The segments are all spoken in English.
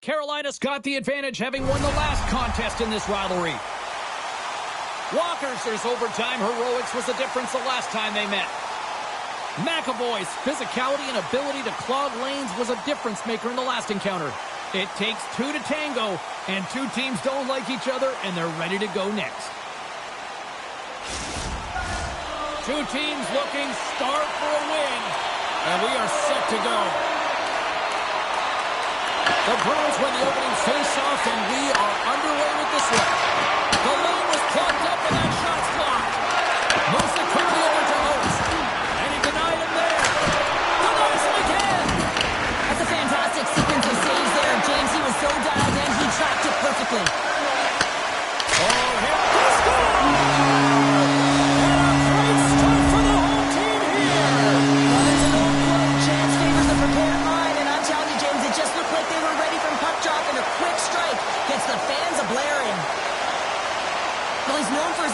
Carolina's got the advantage, having won the last contest in this rivalry. Walker's overtime heroics was the difference the last time they met. McAvoy's physicality and ability to clog lanes was a difference maker in the last encounter. It takes two to tango, and two teams don't like each other, and they're ready to go next. Two teams looking starved for a win, and we are set to go. The Bruins win the opening face-off, and we are underway with this one. The lane was clogged up, and that shot's blocked. Moves it quickly over to Oates, and he denied him there. Denies him again. That's a fantastic sequence of saves there, James. He was so dialed in, he tracked it perfectly. Oh, here he scores!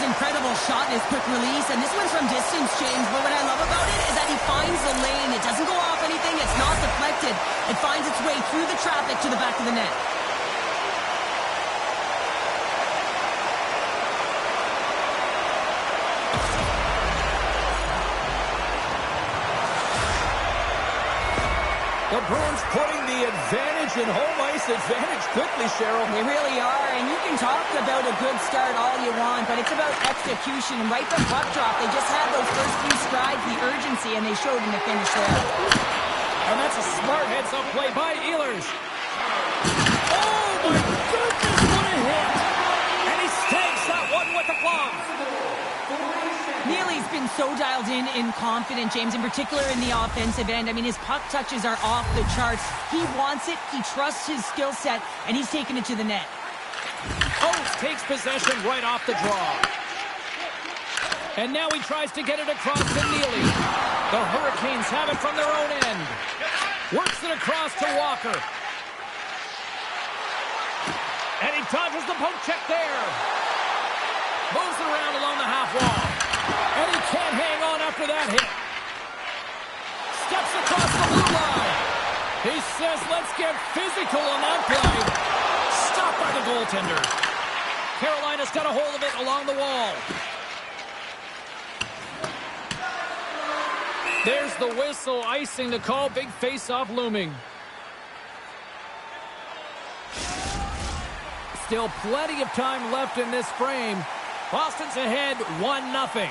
Incredible shot and his quick release, and this one's from distance, James, but what I love about it is that he finds the lane. It doesn't go off anything, it's not deflected. It finds its way through the traffic to the back of the net. The Bruins putting the advantage in home ice advantage quickly, Cheryl. They really are, and you can talk about a good start all you want, but it's about execution. And right from puck drop, they just had those first few strides, the urgency, and they showed in the finish there. And that's a smart heads-up play by Ehlers. Oh, my goodness, what a hit! And he stakes that one with the glove. Neely's been so dialed in confident, James, in particular in the offensive end. I mean, his puck touches are off the charts. He wants it, he trusts his skill set, and he's taking it to the net. Oates takes possession right off the draw. And now he tries to get it across to Neely. The Hurricanes have it from their own end. Works it across to Walker. And he dodges the poke check there. Moves it around along the half wall. And he can't hang on after that hit. Steps across the blue line. He says, let's get physical on that play. Stopped by the goaltender. Carolina's got a hold of it along the wall. There's the whistle, icing the call. Big face-off looming. Still plenty of time left in this frame. Boston's ahead 1-0.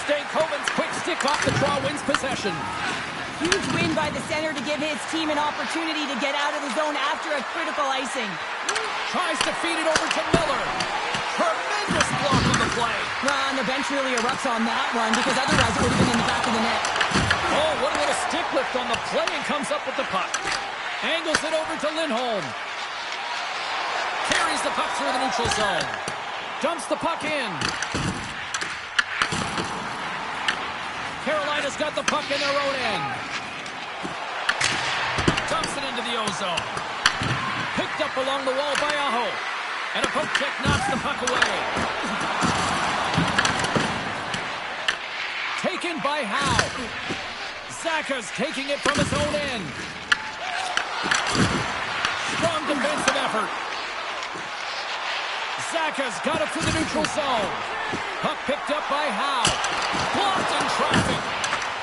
Stankoven's quick stick off the draw wins possession. Huge win by the center to give his team an opportunity to get out of the zone after a critical icing. Tries to feed it over to Miller. Tremendous block on the play. And the bench really erupts on that one because otherwise it would have been in the back of the net. Oh, what a little stick lift on the play and comes up with the puck. Angles it over to Lindholm. Carries the puck through the neutral zone. Dumps the puck in. Carolina's got the puck in their own end. Dumps it into the O-zone. Picked up along the wall by Aho. And a poke check knocks the puck away. Taken by Howe. Zaka's taking it from his own end. Strong defensive effort. Zaka's got it through the neutral zone. Puck picked up by Howe. Blocked in traffic.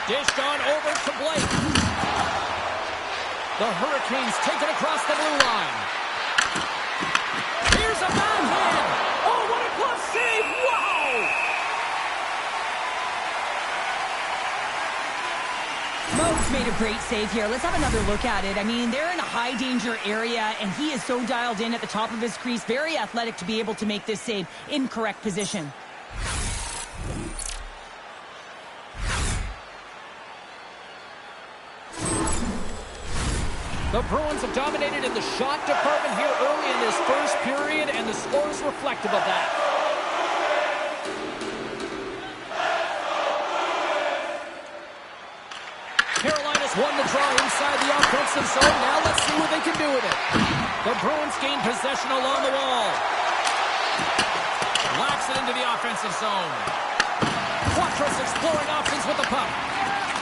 Dished on over to Blake. The Hurricanes take it across the blue line. Here's a backhand. Oh, what a glove save. Wow! Mo's made a great save here. Let's have another look at it. I mean, they're in a high-danger area, and he is so dialed in at the top of his crease. Very athletic to be able to make this save in correct position. The Bruins have dominated in the shot department here early in this first period, and the score is reflective of that. Carolina's won the draw inside the offensive zone. Now let's see what they can do with it. The Bruins gain possession along the wall. Locks it into the offensive zone. Quatros exploring options with the puck.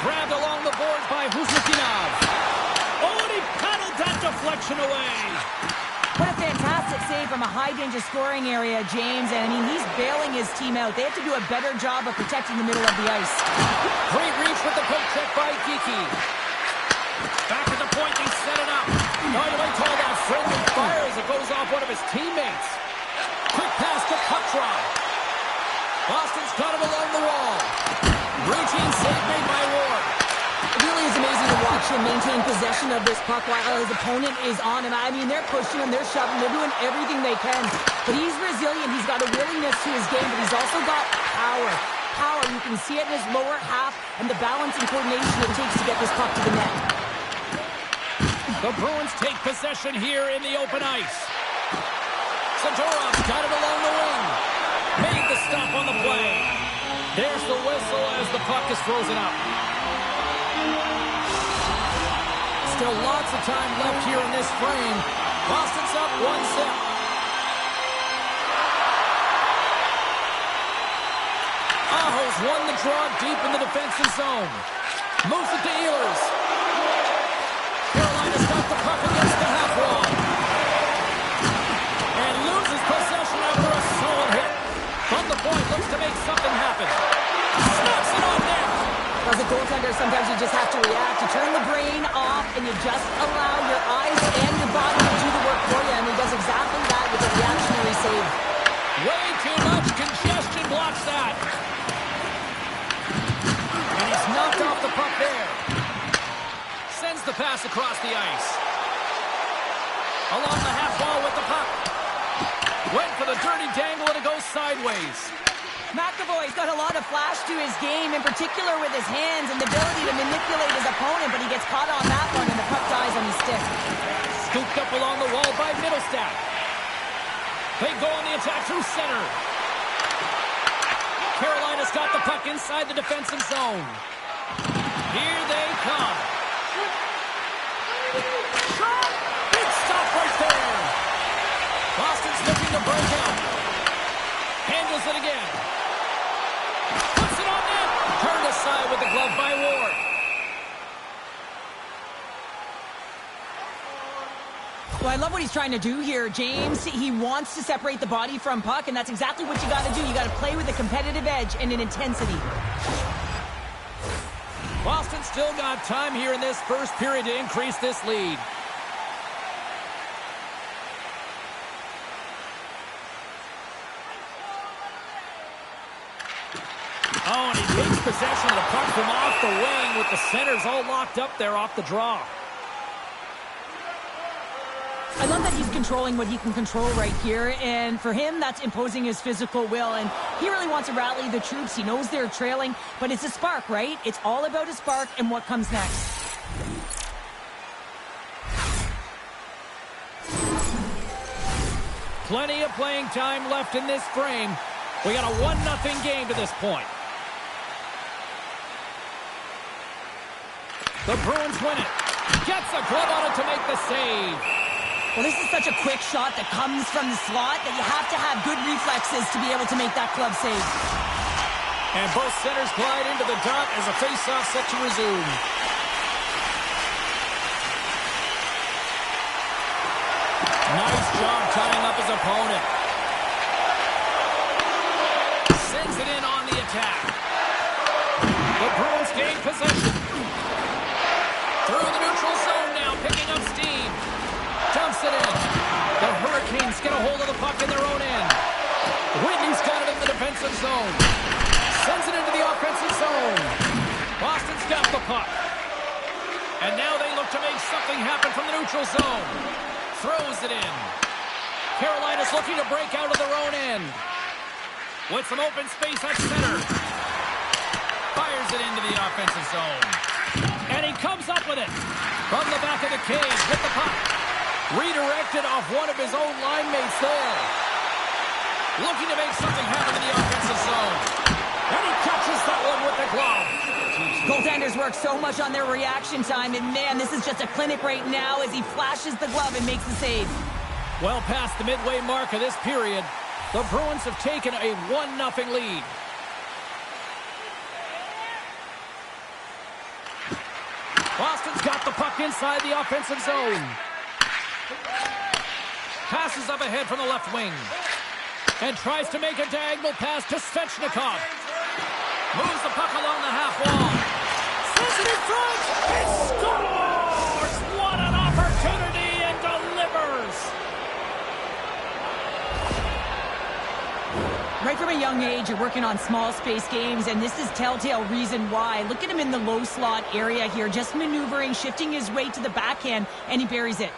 Grabbed along the boards by Huzmakinov. Oh, and he paddled that deflection away. What a fantastic save from a high-danger scoring area, James. And, I mean, he's bailing his team out. They have to do a better job of protecting the middle of the ice. Great reach with the poke check by Geekie. Back at the point, they set it up. Now you might call that friendly fire as it goes off one of his teammates. Quick pass to puck drop. Boston's got him along the wall. Routine save made by Ward. It really is amazing to watch him maintain possession of this puck while his opponent is on him. I mean, they're pushing him, they're shoving, they're doing everything they can. But he's resilient, he's got a willingness to his game, but he's also got power. Power, you can see it in his lower half and the balance and coordination it takes to get this puck to the net. The Bruins take possession here in the open ice. Sadorov's got it along the wing. Made the stop on the play. There's the whistle as the puck is frozen up. Still lots of time left here in this frame. Boston's up 1-0. Aho's won the draw deep in the defensive zone. Moves it to Ehlers. Carolina's got the puck against the half wall. And loses possession after a solid hit. From the point, looks to make something happen. Snaps it on net. As a goaltender, sometimes you just have to react. You turn the brain off, and you just allow your eyes and your body to do the work for you. And he does exactly that with a reactionary save. Way too much congestion blocks that. And he's knocked off the puck there. Sends the pass across the ice. Along the half wall with the puck. Went for the dirty dangle, and it goes sideways. McAvoy's got a lot of flash to his game, in particular with his hands and the ability to manipulate his opponent, but he gets caught on that one, and the puck dies on his stick. Scooped up along the wall by Middlestat. They go on the attack through center. Carolina's got the puck inside the defensive zone. Here they come. Shot! Big stop right there. Boston's looking to break out. Handles it again. Puts it on net. Turned aside with the glove by Ward. Well, I love what he's trying to do here, James. He wants to separate the body from puck, and that's exactly what you got to do. You got to play with a competitive edge and an intensity. Boston still got time here in this first period to increase this lead. Oh, and he takes possession of the puck from off the wing with the centers all locked up there off the draw. I love that he's controlling what he can control right here, and for him, that's imposing his physical will, and he really wants to rally the troops. He knows they're trailing, but it's a spark, right? It's all about a spark and what comes next. Plenty of playing time left in this frame. We got a 1-0 game to this point. The Bruins win it. Gets a glove on it to make the save. Well, this is such a quick shot that comes from the slot that you have to have good reflexes to be able to make that glove save. And both centers glide into the dot as a face-off set to resume. Nice job tying up his opponent. Sends it in on the attack. The Bruins gain possession. Through the neutral zone now, picking up steam. Dumps it in. The Hurricanes get a hold of the puck in their own end. Whitney's got it in the defensive zone. Sends it into the offensive zone. Boston's got the puck. And now they look to make something happen from the neutral zone. Throws it in. Carolina's looking to break out of their own end. With some open space at center. Fires it into the offensive zone. And he comes up with it. From the back of the cage with the puck. Redirected off one of his own line mates there. Looking to make something happen in the offensive zone. And he catches that one with the glove. Goaltenders work so much on their reaction time, and man, this is just a clinic right now as he flashes the glove and makes the save. Well past the midway mark of this period, the Bruins have taken a 1-0 lead. Boston's got the puck inside the offensive zone. Passes up ahead from the left wing. And tries to make a diagonal pass to Svechnikov. Moves the puck along the half wall. Sends it in front. He scores! What an opportunity, and delivers! Right from a young age, you're working on small space games, and this is telltale reason why. Look at him in the low slot area here, just maneuvering, shifting his way to the backhand, and he buries it.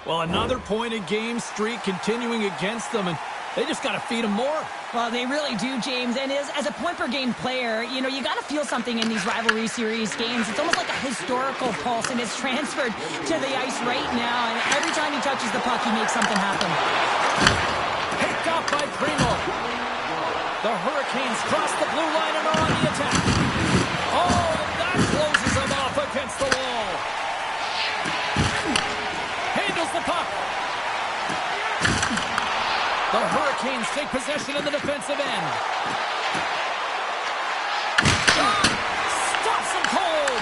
Well, another point-a-game streak continuing against them, and they just got to feed them more. Well, they really do, James. And as a point-per-game player, you know, you got to feel something in these rivalry series games. It's almost like a historical pulse, and it's transferred to the ice right now. And every time he touches the puck, he makes something happen. Picked up by Primo. The Hurricanes cross the blue line and are on the attack. Oh, that closes them off against the wall. Handles the puck. The Hurricanes take possession in the defensive end. Stops him cold.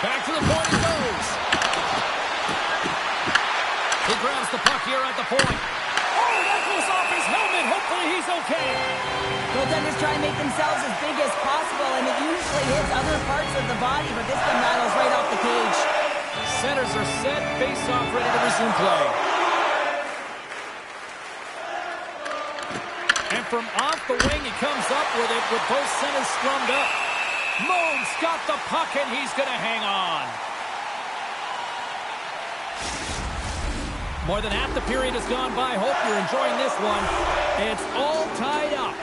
Back to the point he goes. He grabs the puck here at the point. Oh, that goes off his helmet. Hopefully he's okay. Goaltenders try and make themselves as big as possible, and it usually hits other parts of the body, but this one rattles right off the cage. Centers are set. Face-off ready to resume play. And from off the wing, he comes up with it with both centers scrummed up. Moog's got the puck, and he's going to hang on. More than half the period has gone by. Hope you're enjoying this one. It's all tied up.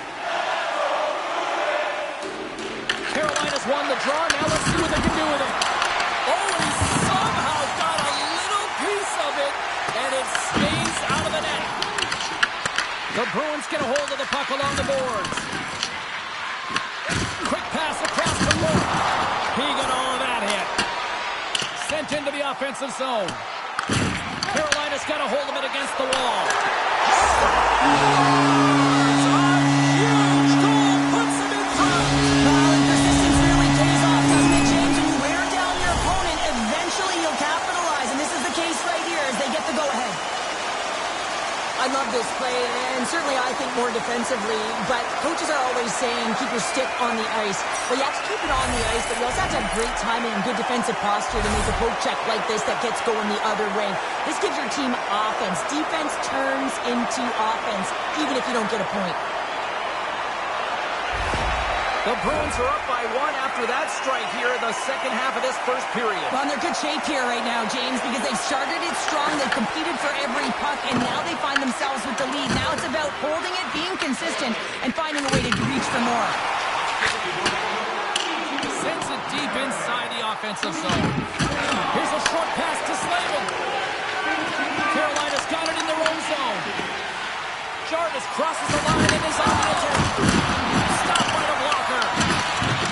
Carolina's won the draw. Now let's see what they can do with it. Oh, he somehow got a little piece of it, and it stays out of the net. The Bruins get a hold of the puck along the boards. Quick pass across the board. He got all of that hit. Sent into the offensive zone. Carolina's got a hold of it against the wall. It's a huge goal. Puts him in front. Well, and persistence really pays off, doesn't it, James? When you wear down your opponent, eventually you'll capitalize, and this is the case right here as they get the go-ahead. I love this play, and certainly I think more defensively, but coaches are always saying keep your stick on the ice. Well, you have to keep it on the ice, but you also have to have great timing and good defensive posture to make a poke check like this that gets going the other way. This gives your team offense. Defense turns into offense, even if you don't get a point. The Bruins are up by one after that strike here in the second half of this first period. Well, they're good shape here right now, James, because they've started it strong, they've competed for every puck, and now they find themselves with the lead. Now it's about holding it, being consistent, and finding a way to reach for more. Sends it deep inside the offensive zone. Here's a short pass to Slavin. Carolina's got it in their own zone. Jarvis crosses the line and is on the attack. Stopped by the blocker.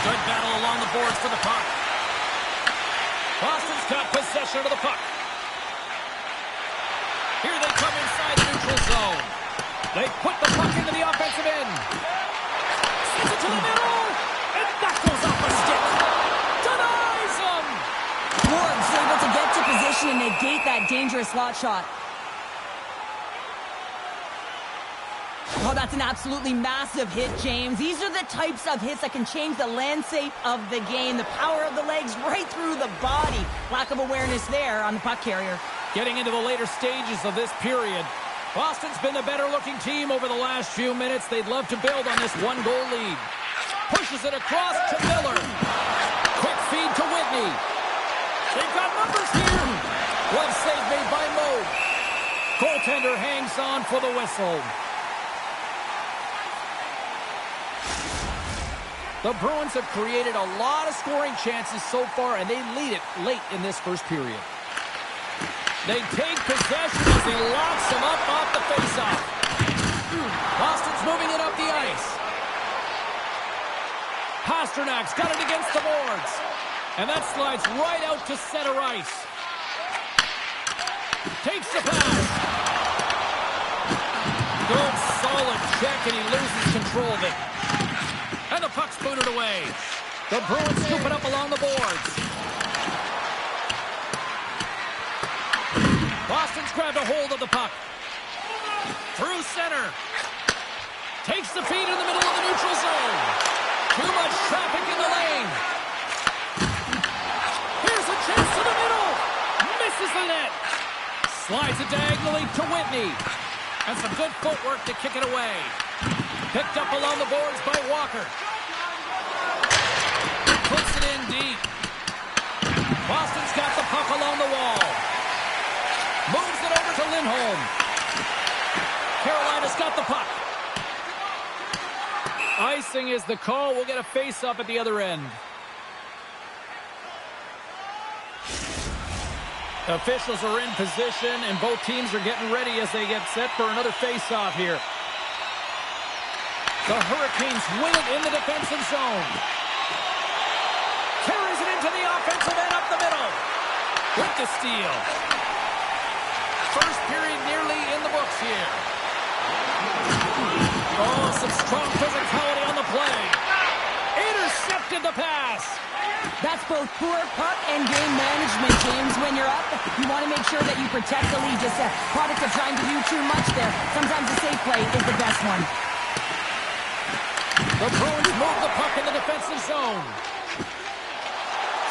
Good battle along the boards for the puck. Boston's got possession of the puck. Here they come inside the neutral zone. They put the puck into the offensive end. Sends it to the middle. And that goes off a stick. Denies him. Ward's able to get to position and negate that dangerous slot shot. Oh, that's an absolutely massive hit, James. These are the types of hits that can change the landscape of the game. The power of the legs right through the body. Lack of awareness there on the puck carrier. Getting into the later stages of this period, Boston's been the better-looking team over the last few minutes. They'd love to build on this one-goal lead. Pushes it across to Miller. Quick feed to Whitney. They've got numbers here. Glove save made by Moog. Goaltender hangs on for the whistle. The Bruins have created a lot of scoring chances so far, and they lead it late in this first period. They take possession as he locks him up off the faceoff. Boston's moving it up the ice. Pasternak's got it against the boards. And that slides right out to center ice. Takes the pass. Good, solid check, and he loses control of it. And the puck's booted away. The Bruins scoop it up along the boards. Boston's grabbed a hold of the puck. Through center. Takes the feed in the middle of the neutral zone. Too much traffic in the lane. Here's a chance to the middle. Misses the net. Slides it diagonally to Whitney. And some good footwork to kick it away. Picked up along the boards by Walker. Puts it in deep. Boston's got the puck along the wall. Moves it over to Lindholm. Carolina's got the puck. Icing is the call. We'll get a face-off at the other end. Officials are in position, and both teams are getting ready as they get set for another face-off here. The Hurricanes win it in the defensive zone. Carries it into the offensive end up the middle. With the steal. First period nearly in the books here. Oh, some strong physicality on the play. Intercepted the pass. That's both poor puck and game management, James. When you're up, you want to make sure that you protect the lead. Just a product of trying to do too much there. Sometimes a safe play is the best one. The Bruins move the puck in the defensive zone.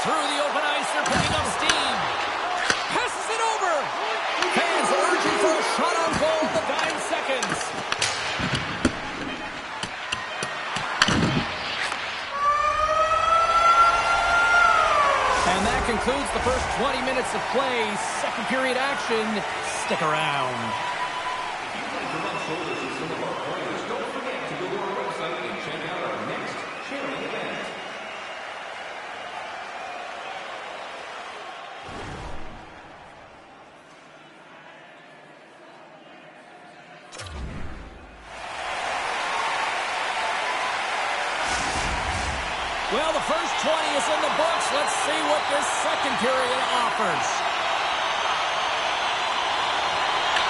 Through the open ice, they're picking up steam. Passes it over. Fans urging for a shot on goal in the dying seconds. And that concludes the first 20 minutes of play. Second period action. Stick around. Don't forget to go to our website and check out our next sharing event. Well, the first 20 is in the books. Let's see what this second period offers.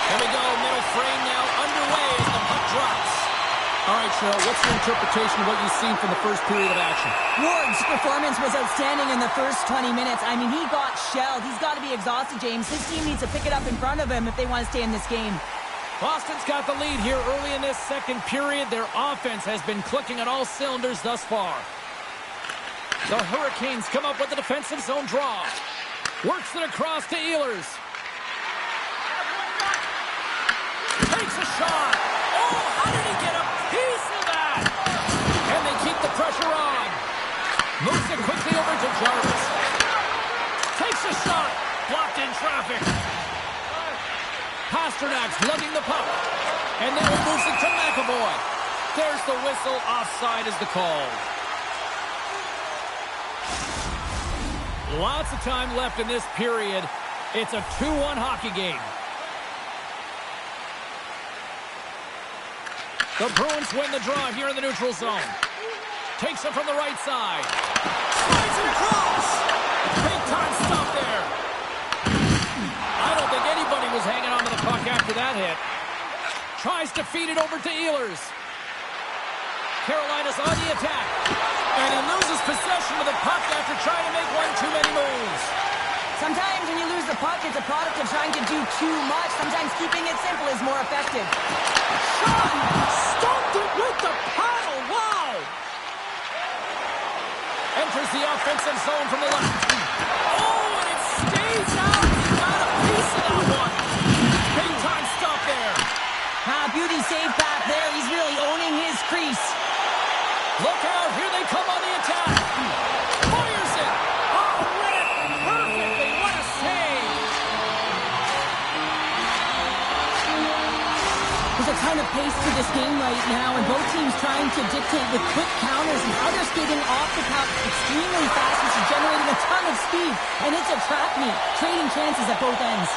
Here we go, middle frame now underway as the puck drops. All right, Cheryl, what's your interpretation of what you've seen from the first period of action? Ward's performance was outstanding in the first 20 minutes. I mean, he got shelled. He's got to be exhausted, James. His team needs to pick it up in front of him if they want to stay in this game. Boston's got the lead here early in this second period. Their offense has been clicking on all cylinders thus far. The Hurricanes come up with a defensive zone draw. Works it across to Ehlers. Takes a shot. Oh, how did he get a piece of that? And they keep the pressure on. Moves it quickly over to Jarvis. Takes a shot. Blocked in traffic. Pasternak's lugging the puck. And then he moves it to McAvoy. There's the whistle. Offside is the call. Lots of time left in this period. It's a 2-1 hockey game. The Bruins win the draw here in the neutral zone. Takes it from the right side. Slides it across. Big time stop there. I don't think anybody was hanging on to the puck after that hit. Tries to feed it over to Ehlers. Carolina's on the attack. And he loses possession of the puck after trying to make one too many moves. Sometimes when you lose the puck, it's a product of trying to do too much. Sometimes keeping it simple is more effective. Shot! Stopped it with the paddle! Wow! Enters the offensive zone from the left. Oh, and it stays out. He got a piece of that one. Big time stop there. Beauty save back there. He's really owning his crease. Look out, here they come on the attack. Fires it. Oh, read it perfectly. What a save. There's a ton of pace to this game right now, and both teams trying to dictate with quick counters and others skating off the puck extremely fast, which is generating a ton of speed. And it's a trap meet, trading chances at both ends.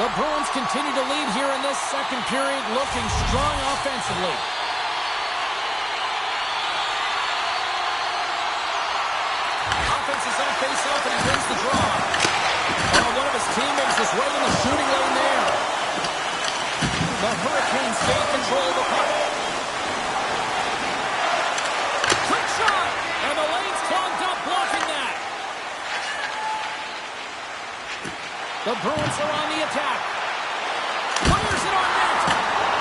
The Bruins continue to lead here in this second period, looking strong offensively. Offense is on face-off, and Hurricanes gain control of the puck. Quick shot! And the lane's clogged up, blocking that. The Bruins are on the attack. Fires it on net.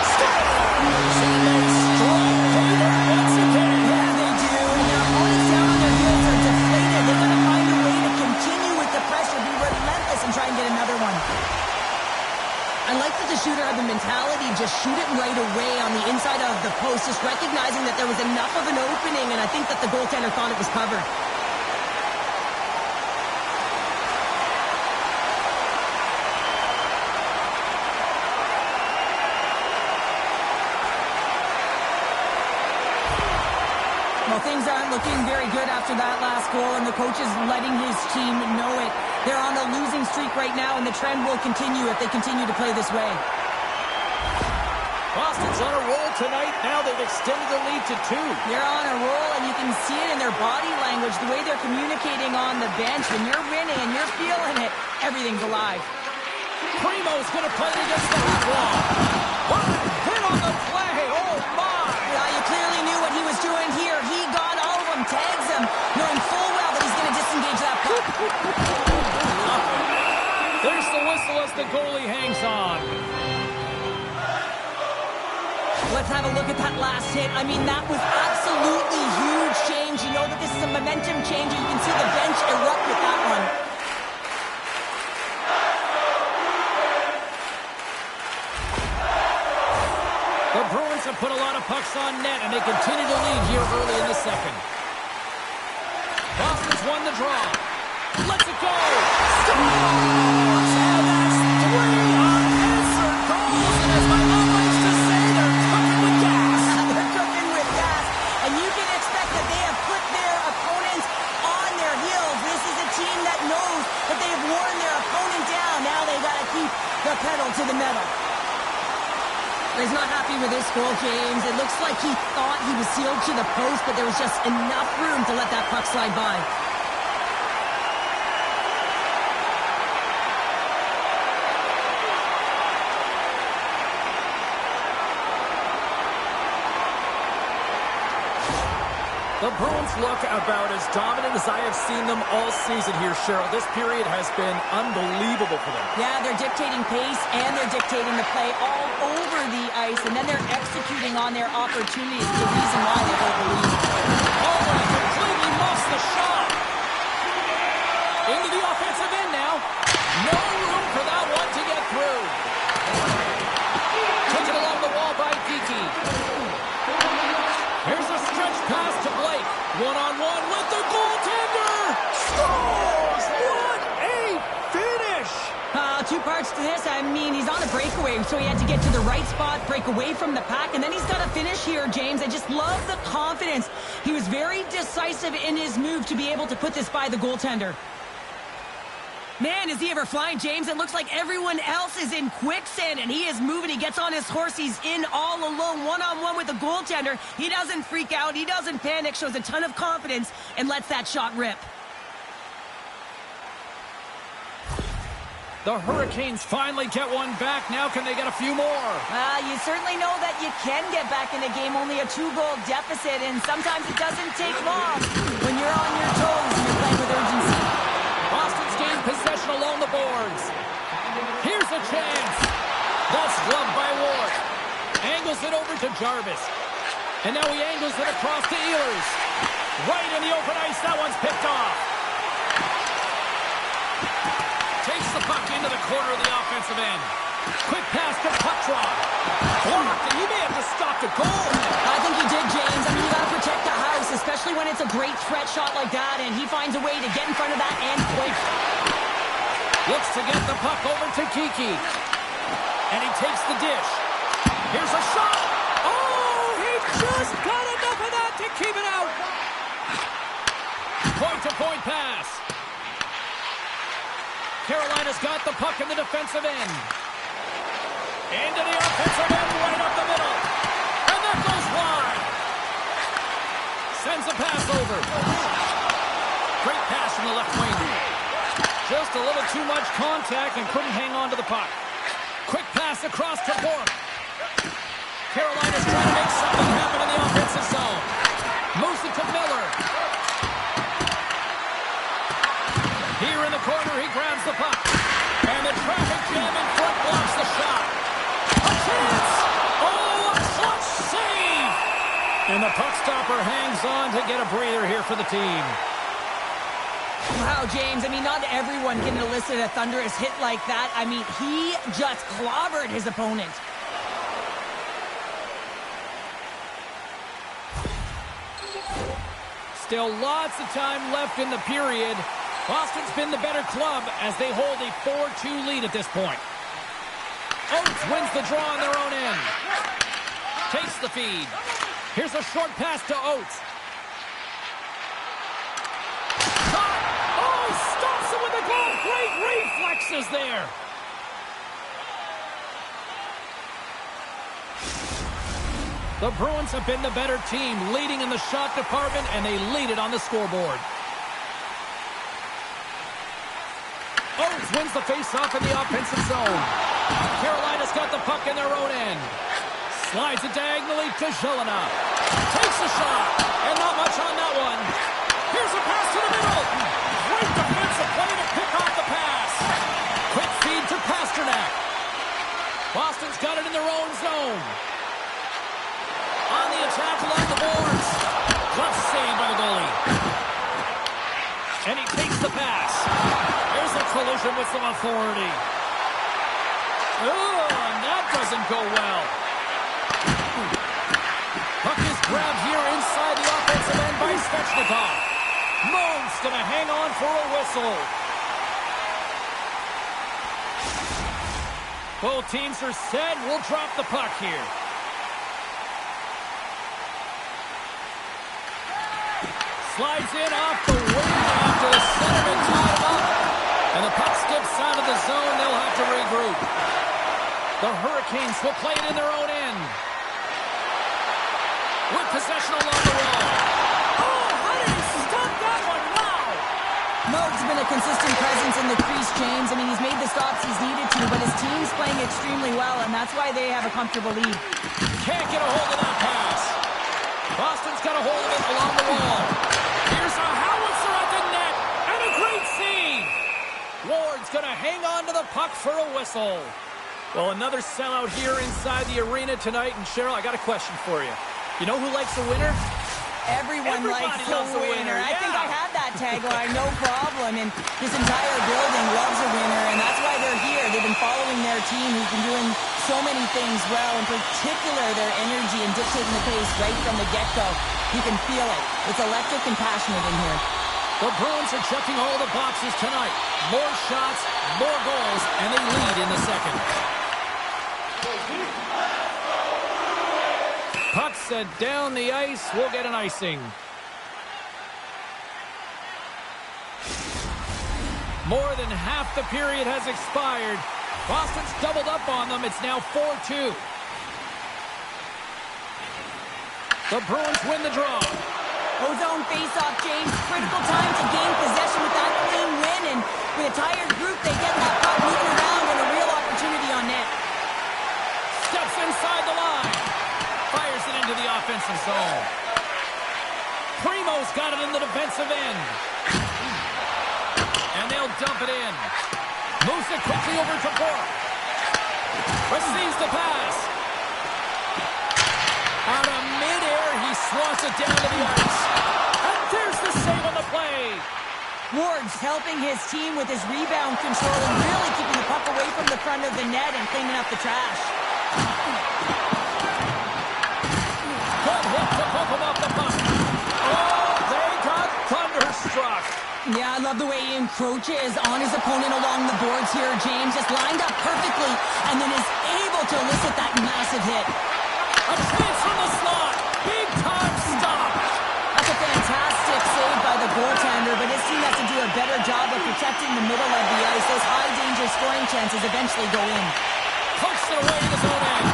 Scores! And they strike Taylor once again. Yeah, they do. And their opponents down on their heels are deflated. They're going to find a way to continue with the pressure, be relentless, and try and get another one. I like that the shooter had the mentality, just shoot it right away on the inside of the post, just recognizing that there was enough of an opening, and I think that the goaltender thought it was covered. Well, things aren't looking very good after that last goal, and the coach is letting his team know it. They're on a losing streak right now, and the trend will continue if they continue to play this way. Boston's on a roll tonight. Now they've extended the lead to 2. They're on a roll, and you can see it in their body language, the way they're communicating on the bench. When you're winning and you're feeling it, everything's alive. Primo's going to play against the half wall. What a hit on the play. Oh, my. Yeah, you clearly knew what he was doing here. He got all of them, tags them, knowing full well that he's going to disengage that puck. There's the whistle as the goalie hangs on. Let's have a look at that last hit. I mean, that was absolutely huge change. You know that this is a momentum change, and you can see the bench erupt with that one. The Bruins have put a lot of pucks on net, and they continue to lead here early in the second. Boston's won the draw. Lets it go. Scores! And that's 3 unanswered goals. And as my mom likes to say, they're cooking with gas. They're cooking with gas. And you can expect that they have put their opponents on their heels. This is a team that knows that they have worn their opponent down. Now they got to keep the pedal to the metal. He's not happy with this goal, James. It looks like he thought he was sealed to the post, but there was just enough room to let that puck slide by. The Bruins look about as dominant as I have seen them all season here, Cheryl. This period has been unbelievable for them. Yeah, they're dictating pace and they're dictating the play all over the ice, and then they're executing on their opportunities. The reason why they hold the lead. Oh, and he completely muffs the shot. Into the offensive end now. No room for that one to get through. Taken along the wall by Geeky. Here's a stretch pass to Blake. One-on-one with the goaltender. Scores! What a finish! 2 parts to this. I mean, he's on a breakaway, so he had to get to the right spot, break away from the pack, and then he's got to finish here, James. I just love the confidence. He was very decisive in his move to be able to put this by the goaltender. Man, is he ever flying, James? It looks like everyone else is in quicksand, and he is moving. He gets on his horse. He's in all alone, one-on-one with the goaltender. He doesn't freak out. He doesn't panic, shows a ton of confidence, and lets that shot rip. The Hurricanes finally get one back. Now can they get a few more? You certainly know that you can get back in the game. Only a 2-goal deficit, and sometimes it doesn't take long when you're on your toes and you're playing with urgency. Boston's gained possession along the boards. Here's a chance. That's gloved by Ward. Angles it over to Jarvis. And now he angles it across to Ehlers. Right in the open ice. That one's picked off. Takes the puck into the corner of the offensive end. Quick pass to Puckdraw. Blocked, and he may have just stopped a goal. I think he did, James. I mean, you got to protect the house, especially when it's a great threat shot like that, and he finds a way to get in front of that and quick. Looks to get the puck over to Kiki. And he takes the dish. Here's a shot. Oh, he just got enough of that to keep it out. Point-to-point pass. Carolina's got the puck in the defensive end. Into the offensive end, right up the middle. And that goes wide. Sends a pass over. Great pass from the left wing. Just a little too much contact and couldn't hang on to the puck. Quick pass across to Bourque. Carolina's trying to make something happen in the offensive zone. Moves it to Miller. Here in the corner, he grabs the puck. And the traffic jam in front blocks the shot. A chance! Oh, a clutch save! And the puck stopper hangs on to get a breather here for the team. Wow, James, I mean, not everyone can elicit a thunderous hit like that. I mean, he just clobbered his opponent. Still lots of time left in the period. Boston's been the better club as they hold a 4-2 lead at this point. Oates wins the draw on their own end. Takes the feed. Here's a short pass to Oates. Shot! Oh, stops it with the glove. Great reflexes there. The Bruins have been the better team, leading in the shot department, and they lead it on the scoreboard. Oates wins the face-off in the offensive zone. Carolina's got the puck in their own end. Slides it diagonally to Zelina. Takes a shot, and not much on that one. Here's a pass to the middle. Great defensive play to pick off the pass. Quick feed to Pasternak. Boston's got it in their own zone. On the attack along the boards. Clutch save by the goalie. And he takes the pass. There's a collision with some authority. Oh, and that doesn't go well. Puck is grabbed here inside the offensive end by Svechnikov. Moan's going to hang on for a whistle. Both teams are set. We'll drop the puck here. Slides in off the wing after the centerman tied him up. And the puck skips out of the zone. They'll have to regroup. The Hurricanes will play it in their own end. With possession along the wall. Oh, how did he stop that one? Wow! Moog's been a consistent presence in the crease, James. I mean, he's made the stops he's needed to, but his team's playing extremely well, and that's why they have a comfortable lead. Can't get a hold of that pass. Boston's got a hold of it along the wall. Here's a howitzer at the net, and a great save. Ward's going to hang on to the puck for a whistle. Well, another sellout here inside the arena tonight. And Cheryl, I got a question for you. You know who likes a winner? Everybody likes a a winner. I think Yeah. I had that tagline, no problem. And this entire building loves a winner, and that's why they're here. They've been following their team, who's been doing so many things well, in particular their energy and dictating the pace right from the get-go. You can feel it. It's electric and passionate in here. The Bruins are checking all the boxes tonight. More shots, more goals, and they lead in the second. Puck set down the ice. We'll get an icing. More than half the period has expired. Boston's doubled up on them. It's now 4-2. The Bruins win the draw. Ozone face-off, James. Critical time to gain possession with that clean win. And with a tired group, they get that puck moving around and a real opportunity on net. Steps inside the line. Fires it into the offensive zone. Primo's got it in the defensive end. And they'll dump it in. Moves it quickly over to Bork. Receives the pass. Out of midair, he swats it down to the ice. And there's the save on the play. Ward's helping his team with his rebound control and really keeping the puck away from the front of the net and cleaning up the trash. Good hit to poke him off the puck. Oh, they got thunderstruck. Yeah, I love the way he encroaches on his opponent along the boards here, James. Just lined up perfectly and then is able to elicit that massive hit. A chance from the slot. Big time stop. That's a fantastic save by the goaltender, but his team has to do a better job of protecting the middle of the ice. Those high-danger scoring chances eventually go in. Pokes it away in his own end.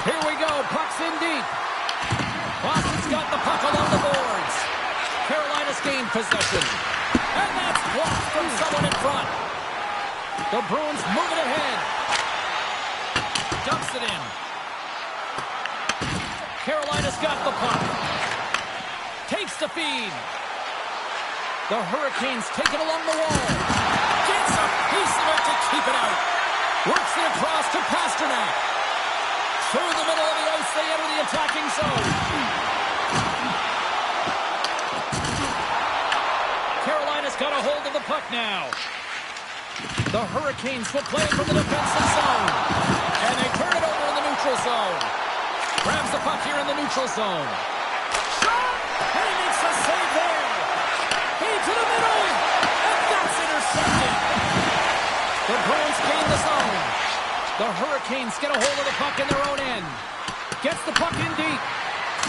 Here we go. Puck's in deep. Boston's got the puck along the boards. Carolina's gained possession. And that's blocked from someone in front. The Bruins moving ahead. Dumps it in. Carolina's got the puck. Takes the feed. The Hurricanes take it along the wall. Gets a piece of it to keep it out. Works it across to Pasternak. Through the middle of the ice, they enter the attacking zone. Carolina's got a hold of the puck now. The Hurricanes will play it from the defensive zone. And they turn it over in the neutral zone. Grabs the puck here in the neutral zone. Shot! And he makes a save there. Feed to the middle. And that's intercepted. The Bruins gain the zone. The Hurricanes get a hold of the puck in their own end. Gets the puck in deep.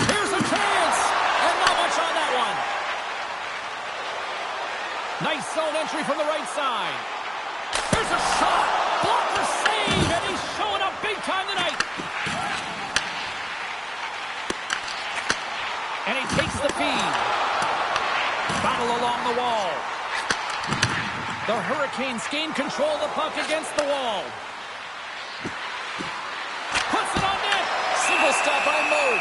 Here's a chance. And not much on that one. Nice zone entry from the right side. There's a shot. Blocker save. And he's showing up big time tonight. And he takes the feed. Battle along the wall. The Hurricanes gain control of the puck against the wall. Puts it on net. Simple stop by Moog.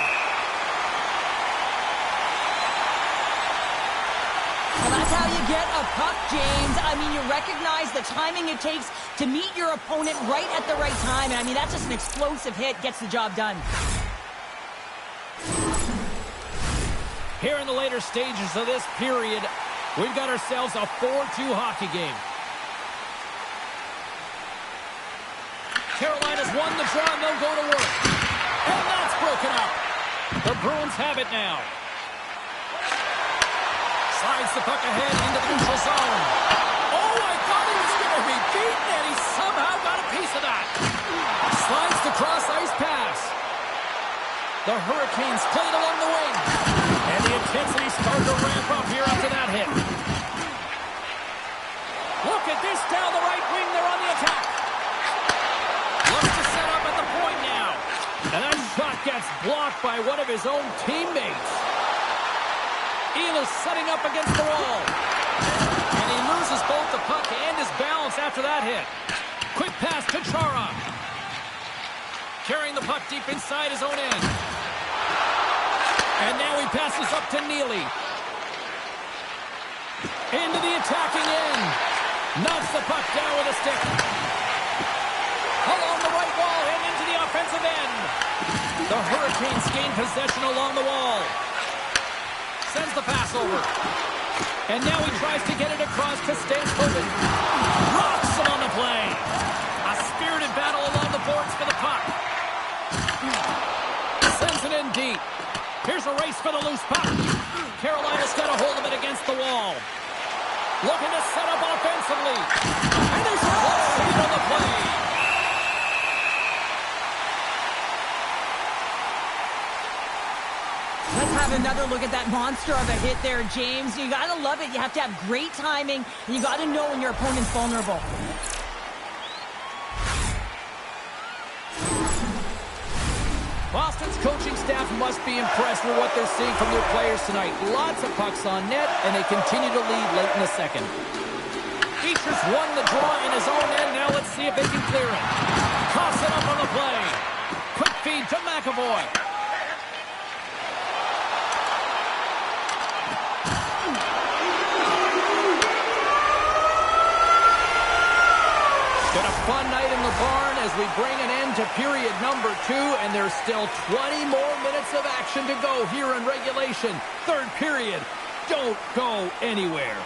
Well, that's how you get a puck, James. I mean, you recognize the timing it takes to meet your opponent right at the right time. And I mean, that's just an explosive hit. Gets the job done. Here in the later stages of this period, we've got ourselves a 4-2 hockey game. Carolina's won the draw, and they'll go to work. And that's broken up. The Bruins have it now. Slides the puck ahead into the neutral zone. Oh, I thought he was going to be beaten, and he somehow got a piece of that. Slides the cross-ice pass. The Hurricanes played along the wing. And the intensity started to ramp up here after that hit. Look at this down the right wing. They're on the attack. Looks to set up at the point now. And that shot gets blocked by one of his own teammates. Ehlers setting up against the wall. And he loses both the puck and his balance after that hit. Quick pass to Chara. Carrying the puck deep inside his own end. And now he passes up to Neely. Into the attacking end. Knocks the puck down with a stick. Along the right wall and into the offensive end. The Hurricanes gain possession along the wall. Sends the pass over. And now he tries to get it across to Stankoven. Rocks him on the play. A spirited battle along the boards for the puck. Sends it in deep. Here's a race for the loose puck. Carolina's got a hold of it against the wall. Looking to set up offensively. And there's a close save on the play. Let's have another look at that monster of a hit there, James. You got to love it. You have to have great timing, and you got to know when your opponent's vulnerable. Boston's coaching staff must be impressed with what they're seeing from their players tonight. Lots of pucks on net, and they continue to lead late in the second. Beecher's won the draw in his own end. Now let's see if they can clear it. Toss it up on the play. Quick feed to McAvoy. Been a fun night in the barn as we bring an end to period number 2, and there's still 20 more minutes of action to go here in regulation. Third period. Don't go anywhere.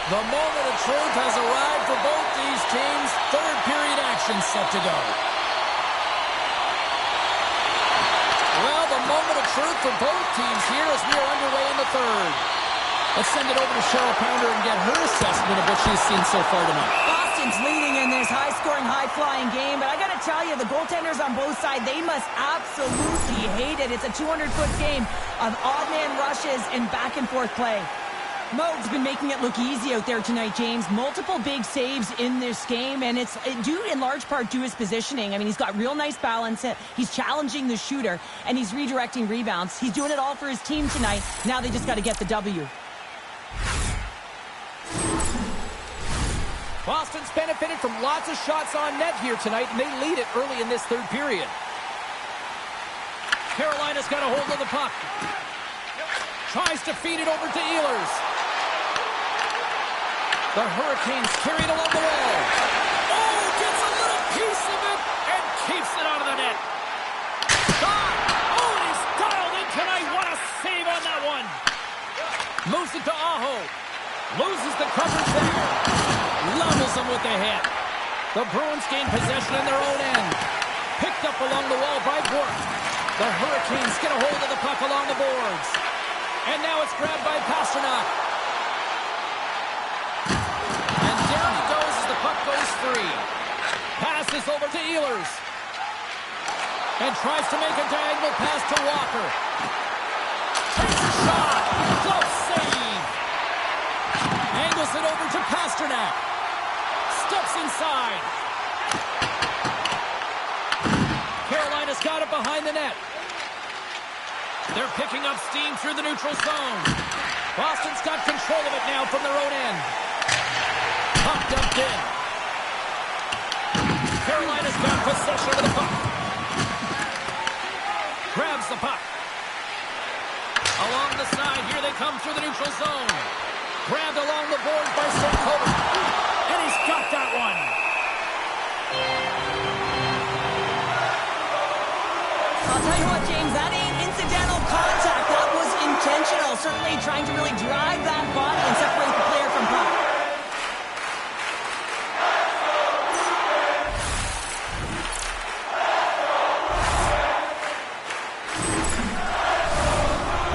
The moment of truth has arrived for both these teams. Third period action set to go. Well, the moment of truth for both teams here as we are underway in the third. Let's send it over to Cheryl Pounder and get her assessment of what she's seen so far tonight. Boston's leading in this high-scoring, high-flying game, but I got to tell you, the goaltenders on both sides, they must absolutely hate it. It's a 200-foot game of odd-man rushes and back-and-forth play. Moog's been making it look easy out there tonight, James. Multiple big saves in this game, and it's due in large part to his positioning. I mean, he's got real nice balance. He's challenging the shooter, and he's redirecting rebounds. He's doing it all for his team tonight. Now they just got to get the W. Boston's benefited from lots of shots on net here tonight, and they lead it early in this third period. Carolina's got a hold of the puck. Tries to feed it over to Ehlers. The Hurricanes carry it along the wall. Oh, gets a little piece of it and keeps it out of the net. Shot! Oh, and he's dialed in tonight. What a save on that one. Moves it to Aho. Loses the coverage there. Levels them with the hit. The Bruins gain possession in their own end. Picked up along the wall by Bork. The Hurricanes get a hold of the puck along the boards. And now it's grabbed by Pastrnak. And down he goes as the puck goes free. Passes over to Ehlers. And tries to make a diagonal pass to Walker. Takes a shot. Close save. Angles it over to Pastrnak. Steps inside. Carolina's got it behind the net. They're picking up steam through the neutral zone. Boston's got control of it now from their own end. Puck dumped in. Carolina's got possession of the puck. Grabs the puck. Along the side, here they come through the neutral zone. Grabbed along the boards by Stankovic. And he's got that one. I'll tell you what, James, that ain't incidental contact. That was intentional. Certainly trying to really drive that body and separate the player from puck.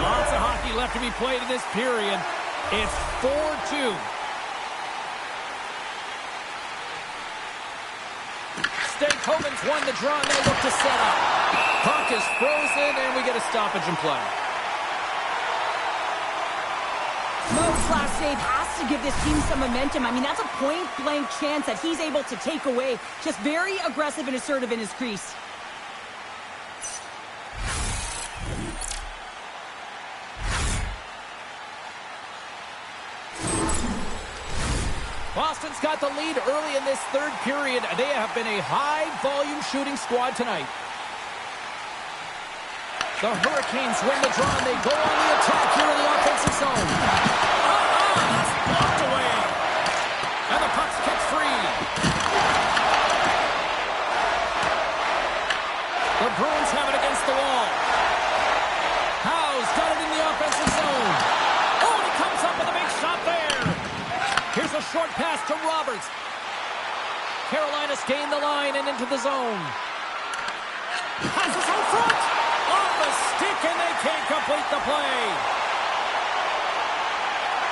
Lots of hockey left to be played in this period. It's 4-2. Stankoven's won the draw, and they look to set up. Puck is frozen, and we get a stoppage in play. Moog's last save has to give this team some momentum. I mean, that's a point-blank chance that he's able to take away. Just very aggressive and assertive in his crease. Boston's got the lead early in this third period. They have been a high-volume shooting squad tonight. The Hurricanes win the draw, and they go on the attack here in the offensive zone. That's blocked away. And the puck's kicked free. The Bruins have it against the wall. Howe's got it in the offensive zone. Oh, and he comes up with a big shot there. Here's a short pass to Roberts. Carolina's gained the line and into the zone. Has his own front. Off the stick, and they can't complete the play.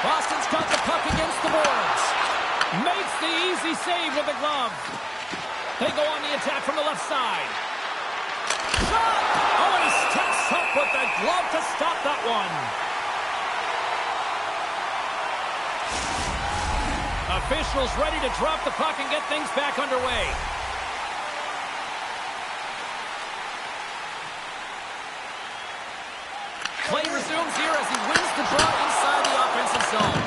Boston's got the puck against the boards. Makes the easy save with the glove. They go on the attack from the left side. Shot! Oh, and he steps up with the glove to stop that one. Officials ready to drop the puck and get things back underway. Play resumes here as he wins the draw inside the offensive zone.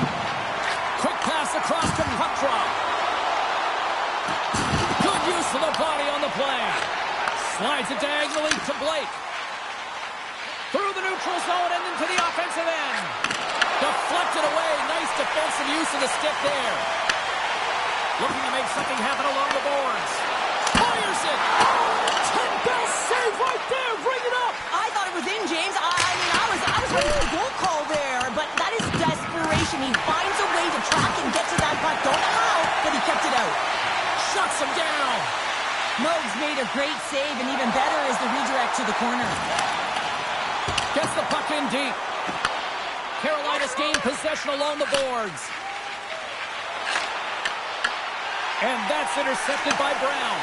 Quick pass across to puck drop. Good use of the body on the play. Slides it diagonally to Blake. Through the neutral zone and into the offensive end. Deflected away. Nice defensive use of the stick there. Looking to make something happen along the boards. Fires it. Oh, 10-bell save right there. Bring it up. I thought it was in, James. I was ready for a goal call there, but that is desperation. He finds a way to track and get him down. Moog's made a great save, and even better is the redirect to the corner. Gets the puck in deep. Carolina's gained possession along the boards. And that's intercepted by Brown.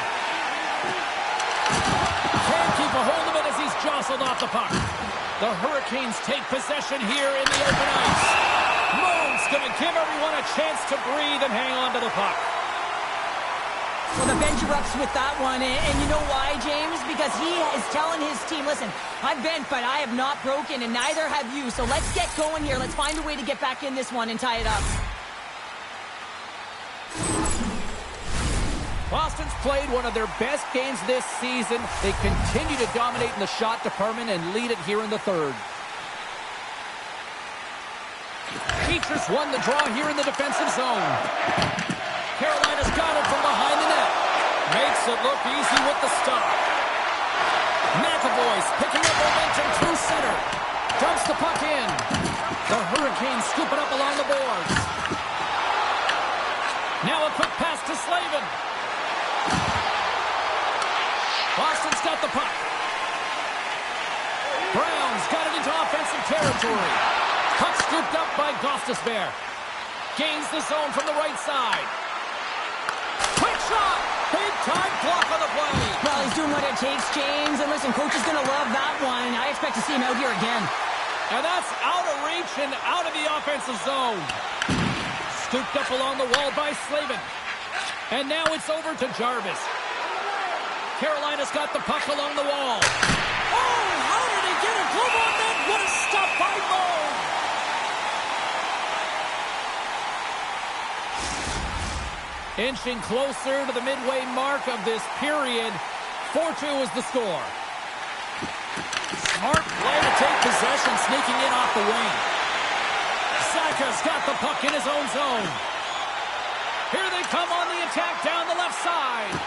Can't keep a hold of it as he's jostled off the puck. The Hurricanes take possession here in the open ice. Moog's going to give everyone a chance to breathe and hang on to the puck. Well, the bench erupts with that one, and you know why, James? Because he is telling his team, listen, I've bent, but I have not broken, and neither have you. So let's get going here. Let's find a way to get back in this one and tie it up. Boston's played one of their best games this season. They continue to dominate in the shot department and lead it here in the third. Petrus won the draw here in the defensive zone. Carolina's got it from behind the net. Makes it look easy with the stop. McAvoy's picking up momentum through center. Dumps the puck in. The Hurricanes scoop it up along the boards. Now a quick pass to Slavin. Boston's got the puck. Brown's got it into offensive territory. Puck scooped up by Gostisbehere. Gains the zone from the right side. Quick shot! Big time block on the play. Well, he's doing what it takes, James. And listen, coach is going to love that one. I expect to see him out here again. And that's out of reach and out of the offensive zone. Scooped up along the wall by Slavin. And now it's over to Jarvis. Carolina's got the puck along the wall. Oh, how did he get a glove on that? What a stop by Moog! Inching closer to the midway mark of this period. 4-2 is the score. Smart play to take possession, sneaking in off the wing. Saka's got the puck in his own zone. Here they come on the attack down the left side.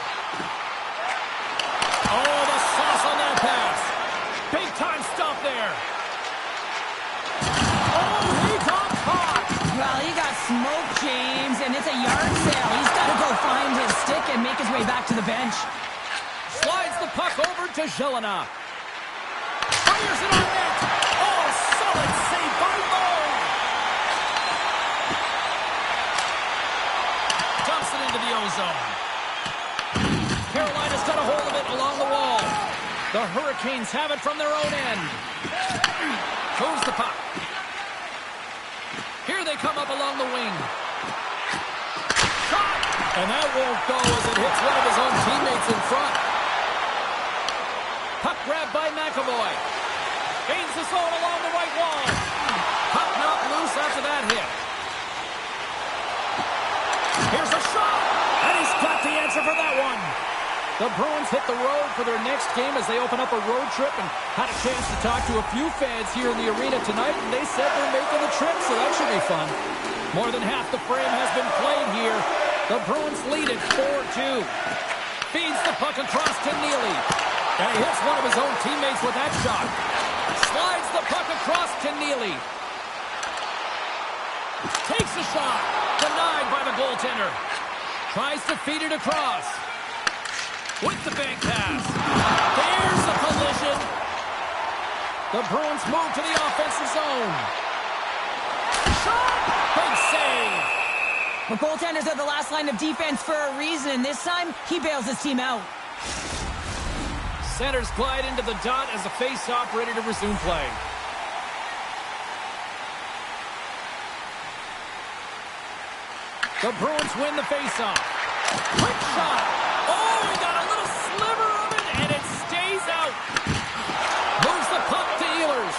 Oh, the sauce on that pass. Big time stop there. Oh, he got caught. Well, he got smoked, James, and it's a yard sale. He's got to go find his stick and make his way back to the bench. Slides the puck over to Zelina. Fires it on net. Oh, solid save by Moog. Dumps it into the O-zone. Carolina's got a hold of it along the wall. The Hurricanes have it from their own end. Moves the puck. Here they come up along the wing. Shot! And that won't go as it hits one of his own teammates in front. Puck grabbed by McAvoy. Gains the zone along the right wall. Puck knocked loose after that hit. Here's a shot! And he's got the answer for that one. The Bruins hit the road for their next game as they open up a road trip, and had a chance to talk to a few fans here in the arena tonight, and they said they're making the trip, so that should be fun. More than half the frame has been played here. The Bruins lead it 4-2. Feeds the puck across to Neely. And he hits one of his own teammates with that shot. Slides the puck across to Neely. Takes a shot. Denied by the goaltender. Tries to feed it across. With the bank pass. There's a collision. The Bruins move to the offensive zone. Shot! Big save. The goaltenders are the last line of defense for a reason. This time, he bails his team out. Centers glide into the dot as the face-off ready to resume play. The Bruins win the face-off. Quick shot. Oh, he got a little sliver of it, and it stays out. Moves the puck to Ehlers.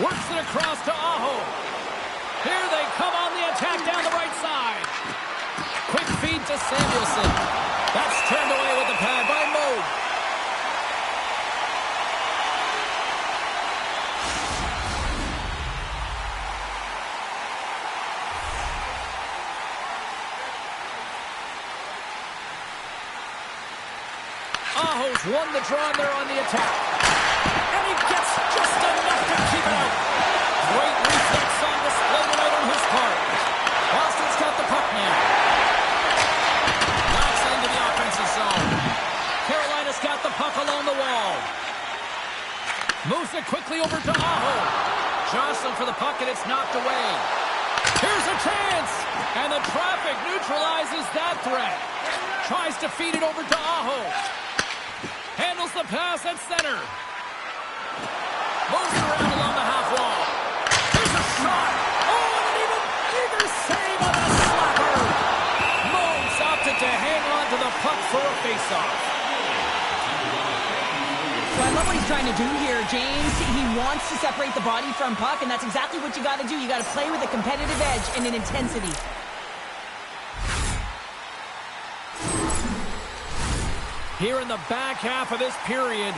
Works it across to Aho. Here they come on the attack down the right side. Quick feed to Samuelson. That's turned away with the pad by Moog. Aho's won the draw and they're on the attack. And he gets just enough to keep it out. Great reflex on display tonight on his part. Boston's got the puck now. Knocks into going for the puck, and it's knocked away. Here's a chance, and the traffic neutralizes that threat. Tries to feed it over to Aho. Handles the pass at center. Moves it around along the half wall. Here's a shot. Oh, and an even bigger save on the slapper. Moans opted to hang on to the puck for a faceoff. So I love what he's trying to do here, James. He wants to separate the body from puck, and that's exactly what you got to do. You got to play with a competitive edge and an intensity. Here in the back half of this period,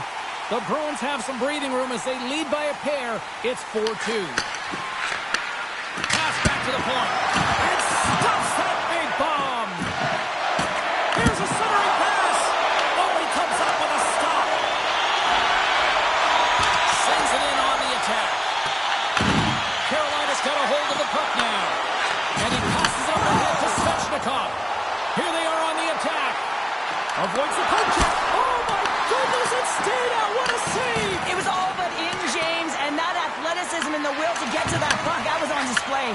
the Bruins have some breathing room as they lead by a pair. It's 4-2. Pass back to the point. And stuffs that big bomb. Here's a centering pass. Oh, he comes up with a stop. Sends it in on the attack. Carolina's got a hold of the puck now. And he passes it ahead to Svechnikov. Here they are on the attack. Avoids the poke check. Oh, my goodness, it stayed out. What a save. It was all but in, James, and that athleticism and the will to get to that puck, that was on display.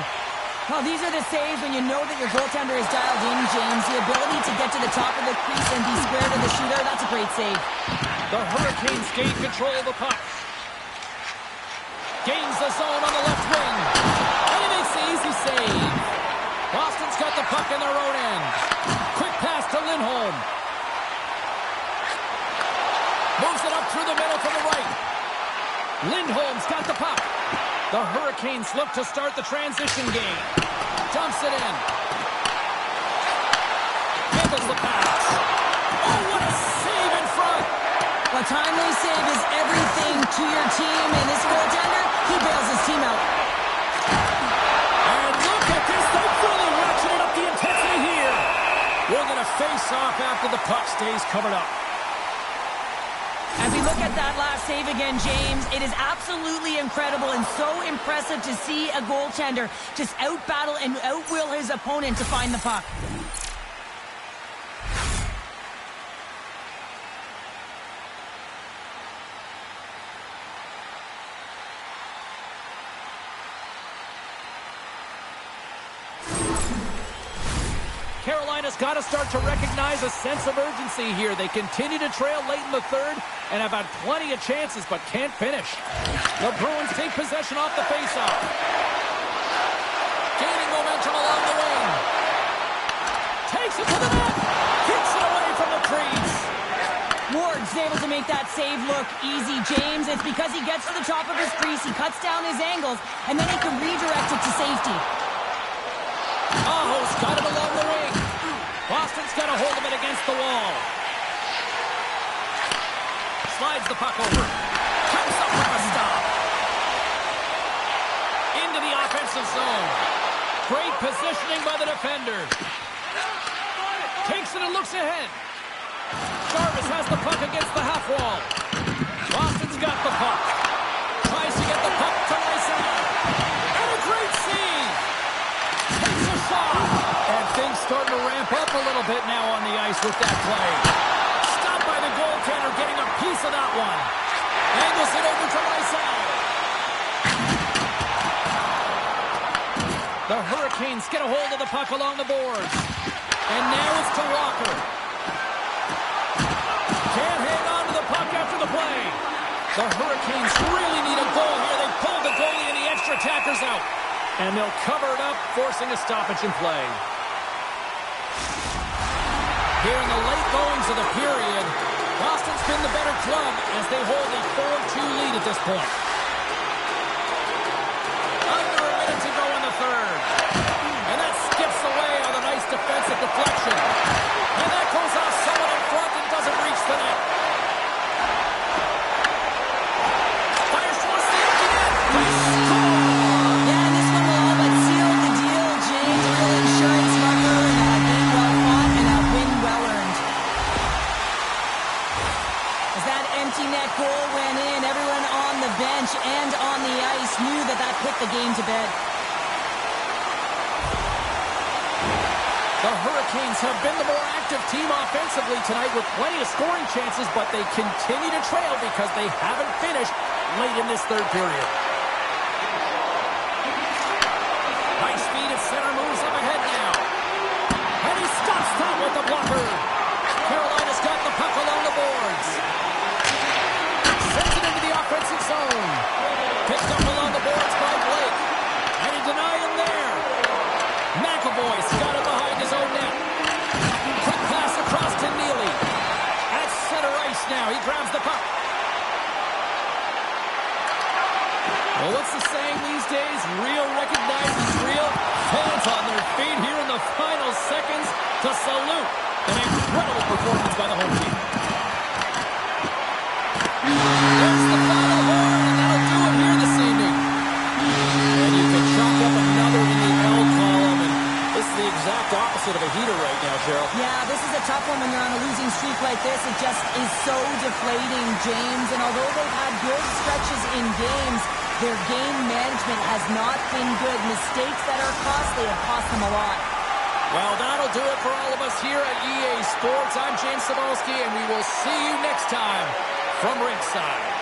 Well, these are the saves when you know that your goaltender is dialed in, James. The ability to get to the top of the crease and be square to the shooter, that's a great save. The Hurricanes gain control of the puck. Gains the zone on the left wing. And he makes the easy save. Boston's got the puck in their own end. Quick pass to Lindholm. Moves it up through the middle from the right. Lindholm's got the puck. The Hurricanes look to start the transition game. Dumps it in. Handles the pass. Oh, what a save in front. A timely save is everything to your team, and this goaltender, he bails his team out. And look at this. They're really ratcheting up the intensity here. We're going to face off after the puck stays covered up. As we look at that last save again, James, it is absolutely incredible and so impressive to see a goaltender just out-battle and out-will his opponent to find the puck. Carolina's got to start to recognize a sense of urgency here. They continue to trail late in the third and have had plenty of chances but can't finish. The Bruins take possession off the faceoff. Gaining momentum along the wing. Takes it to the net. Kicks it away from the crease. Ward's able to make that save look easy, James. It's because he gets to the top of his crease, he cuts down his angles, and then he can redirect it to safety. Aho's got it along the wing. Boston's got a hold of it against the wall. Slides the puck over. Comes up with a stop. Into the offensive zone. Great positioning by the defender. Takes it and looks ahead. Jarvis has the puck against the half wall. Boston's got the puck. Tries to get the puck to Lysell. And a great save. Takes a shot. And things starting to ramp up a little bit now on the ice with that play. Stopped by the goaltender, getting a piece of that one. Angles it over to Lysell. The Hurricanes get a hold of the puck along the boards. And now it's to Walker. Can't hang on to the puck after the play. The Hurricanes really need a goal here. They pulled the goalie and the extra attackers out. And they'll cover it up, forcing a stoppage in play. Here in the late goings of the period, Boston's been the better club as they hold a 4-2 lead at this point. Under a minute to go in the third. And that skips away on a nice defensive deflection. And that goes off someone in front and doesn't reach the net. Fires towards the empty net. They score! Yeah, this one will all but seal the deal, James. A real insurance marker, a game well fought, and a win well earned. As that empty net goal went in, everyone on the bench and on the ice knew that that put the game to bed. The Hurricanes have been the more active team offensively tonight with plenty of scoring chances, but they continue to trail because they haven't finished late in this third period. performance by the home team. There's the final horn, and that'll do it here this evening. And you can chalk up another in the L column, and this is the exact opposite of a heater right now, Cheryl. Yeah, this is a tough one when you're on a losing streak like this. It just is so deflating, James. And although they've had good stretches in games, their game management has not been good. Mistakes that are costly have cost them a lot. Well, that'll do it for all of us here at EA Sports. I'm James Cebulski, and we will see you next time from ringside.